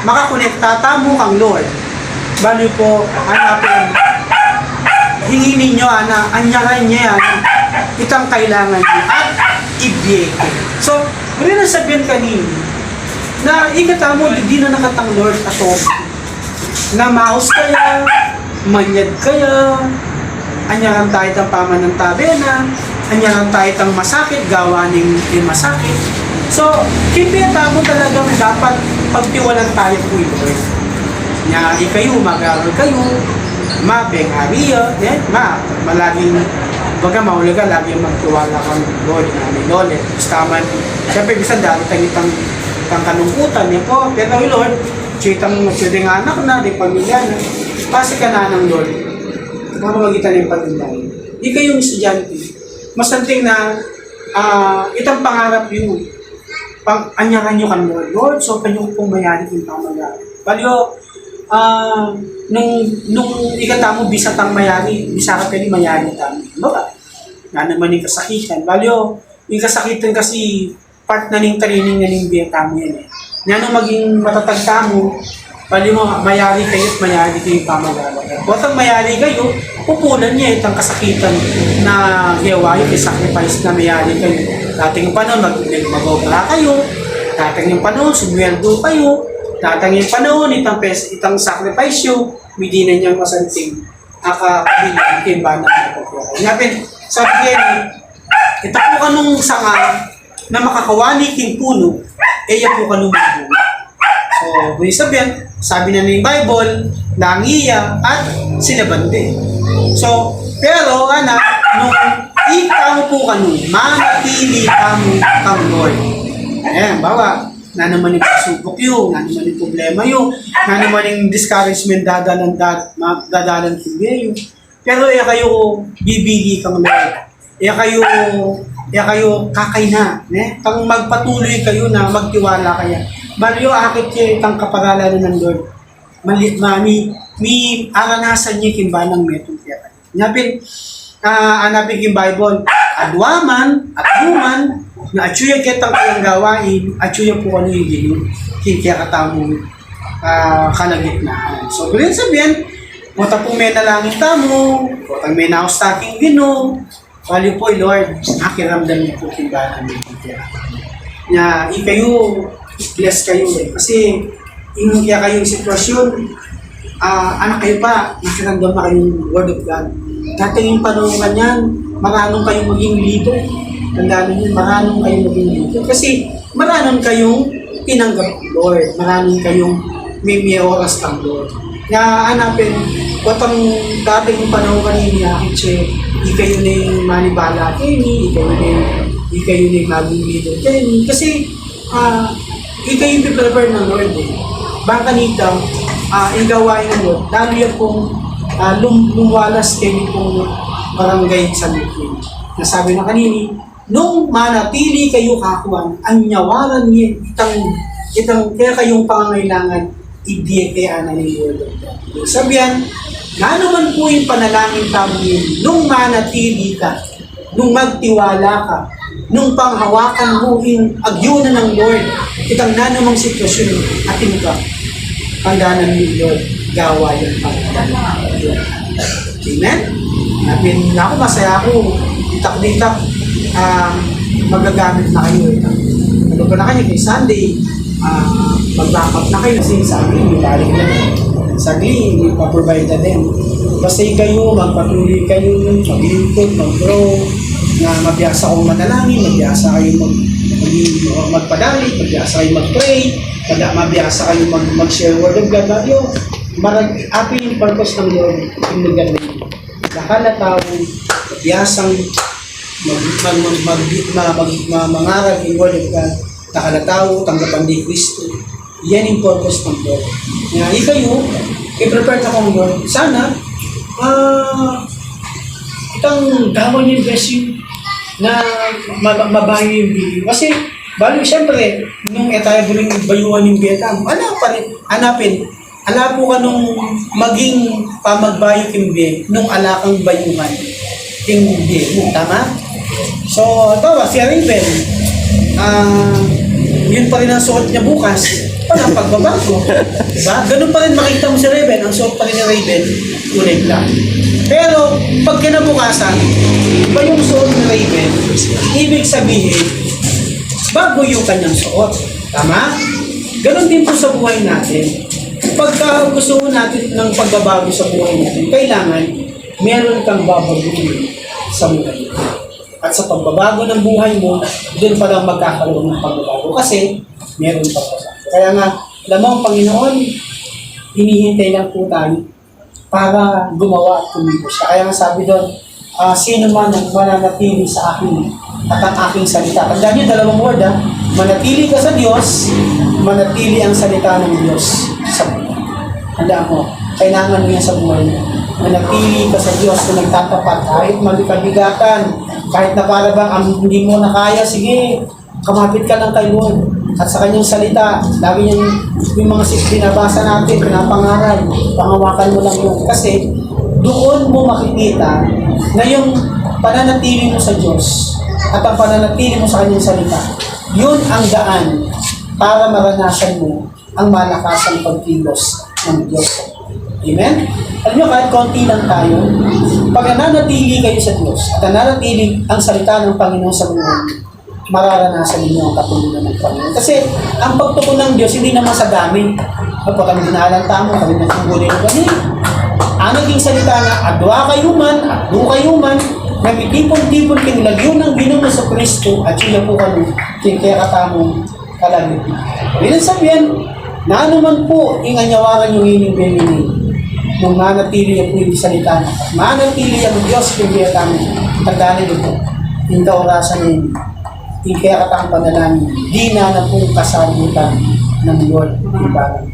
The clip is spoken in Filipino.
makakonekta tamo kang Lord. Bali po, hanapin, hingin ninyo, anyaran niya, itang kailangan niyo, at ibigay. So, rin na sabihin kanina, na ikatamo, di na nakatang Lord ato, na maus kaya, manyad kaya, anyaran tayo tang paman ng tabena, anyaran tayo tang masakit, gawa ng masakit. So, kipita mo talagang dapat pagtiwalan tayo po ito. Nya, ikayo, mag-aaral kayo, mabeng-ariya, malaging, baga maulaga, laging magtiwala kang Lord na may Lord. Basta man, siyempre, bisan dahil itang kalungkutan niya po, pero Lord, siyang anak na, di pamilya na, kasi ka na ng Lord, mamagitan ng pamilya. Ikaw yung estudyante, masanting na, itang pangarap yun, anyaran nyo kan Lord, so kanyo pong mayari yung pamagali. Palyo, nung ikatamo, bisa tang mayari, bisa ka pwede mayari tamo. Baga, nga naman yung kasakitan. Palyo, yung kasakitan kasi part na ng training na ng tamo yan eh. Nga nung maging matatag tamo, palyo mo, mayari kayo at mayari kayo yung pamagali. Botang mayari kayo, pupunan niya itang kasakitan na gawa yung sacrifice na mayari kayo. Dating panahon, mag-obra kayo. Dating yung panahon, sumweldo kayo. Dating yung panahon, itang sacrifice nyo, hindi na niyang masanting akabilang timba na napapura. Ngapin, sabi yan, ito po ka nung sanga na makakawani king puno, iya po ka nung mabuno. So, kung sabihin, sabi na ng Bible, langiya at sinabande. So, pero, nung ikaw po kanun, manatili kamo kang Lord. Ayan, bawa, na naman yung pasubok yun, na naman yung problema yun, na naman yung discouragement dadalan yun. Pero kayo bibili kang Lord. Kayo kakay na. Kang magpatuloy kayo na magtiwala kaya. Baliyo, akit kayo itang kaparalan ng Lord. Mi aranasan niya kimbanang metong kaya. Nyapin, hanapin yung Bible, adwaman at human, na atsuya kitang kayang gawain, atsuya po ano yung gino, kaya katamong kalagitnaan. So, kung sabihin, kung tapong may nalangin tamo, kung may naustaking gino, value po, Lord, nakiramdam niyo po kimbanang metong kaya. Na, ikayo, bless kayo eh. Kasi, kaya kayong sitwasyon, anak kayo pa, nakiramdam na kayong Word of God. Dati yung panahon kanyan, maranong kayong maging leader. Tandaan nyo, maranong kayong maging leader. Kasi maranong kayong tinanggap ng Lord. Maranong kayong may oras kang Lord. Na hanapin, watang dati yung panahon kanina, ikayo na yung manibala kayo, ikayo na yung maging leader kayo. Kasi ikayo yung prepare ng Lord eh. Baka nito, yung gawain ng Lord, lalo yan pong lumwalas kayo pong barangay sa Lupin. Nasabi na kanini, nung manatili kayo kakuan, anyawaran niya itang kaya kayong pangangailangan, ibigay kaya na ng Word of God. Sabihan, nga naman po yung panalangin tamo yun, nung manatili ka, nung magtiwala ka, nung panghawakan mo yung agyunan ng Lord, itang na namang sitwasyon, atin ka, pandanan ng Lord, gawa yung panghawakan. Amen? Napin ako, masaya ako, itak-ditak, magagamit na kayo. Ano ba na kayo kay Sunday, mag-backup na kayo kasi sa amin, ibalik na sagli, ipaprovide na din. Basta kayo, magpatuloy kayo, mag-input, mag-grow, na mabiyasa kong manalangin, mabiyasa kayo magpadali, mabiyasa kayo mag-pray, mabiyasa kayo mag-share word of God. Ato yung purpose ng Lord, yung lugar na yun. Nakalataw, mabiyasang mangarag yung word of God, nakalataw, tanggapan ni Kristo. Yan yung purpose ng Lord. Nga, ikayo, i-prepare na kong Lord. Sana, itang gawan yung blessing na mabayo yung video. Kasi, balo, siyempre, nung tayo buling bayuan yung Vietnam, hanapin, ala po ka nung maging pamagbayo kimbe, nung ala kang bayuhan kimbe. Tama? So, ito, si Raven, yun pa rin ang suot niya bukas. walang pagbabago. Diba? Ganun pa rin makita mo si Raven, ang suot pa rin ni Raven, kulay black. Pero, pag kinabukasan, iba yung suot ni Raven, ibig sabihin, bago yung kanyang suot. Tama? Ganon din po sa buhay natin. Pagka gusto natin ng pagbabago sa buhay natin, kailangan meron kang babaguhin sa buhay mo. At sa pagbabago ng buhay mo, doon pa lang magkakaroon ng pagbabago kasi meron pagbabago. Kaya nga, alam mo ang Panginoon, hinihintay lang po tayo para gumawa at kumilos siya. Kaya nga sabi doon, sino man ang mananatili sa akin at ang aking salita. Tandaan niyo, dalawang word manatili ka sa Diyos, manatili ang salita ng Diyos sa buhay. Tandaan mo, kailangan mo yan sa buhay mo. Manatili ka sa Diyos kung nagtatapat, kahit magkabigatan, kahit na para bang hindi mo na kaya, sige, kamapit ka lang kay Lord. At sa kanyang salita, lagi niyang yung mga binabasa natin, pinapangaral, pangawakan mo lang yun. Kasi doon mo makikita na yung pananatili mo sa Diyos at ang pananatili mo sa kanyang salita, yun ang daan para maranasan mo ang malakasang pagkilos ng Diyos. Amen? Alam nyo, kahit konti lang tayo, pag nananatili kayo sa Diyos at nananatili ang salita ng Panginoon sa buhay, mararanasan ninyo ang katulungan ng Panginoon. Kasi ang pagtugon ng Diyos, hindi naman sa dami. Kapag ang dinalanta mo, kami nagtungulin ng gani. Ang naging salita na, adwa kayo man, adwa kayo man, nagtipon-tipon king lagyo ng binuno sa Kristo, at siya po kami, king kaya katamong kalagit. Bilang sabihin, na anuman po, inganyawaran yung hining-bemini, nung manatili ang po yung salita na, manatili ang Diyos, king kaya kami, tandaan nyo po, yung kaurasan ninyo, king kaya katamong panalangin, di na na pong kasabutan ng Lord, ibarang.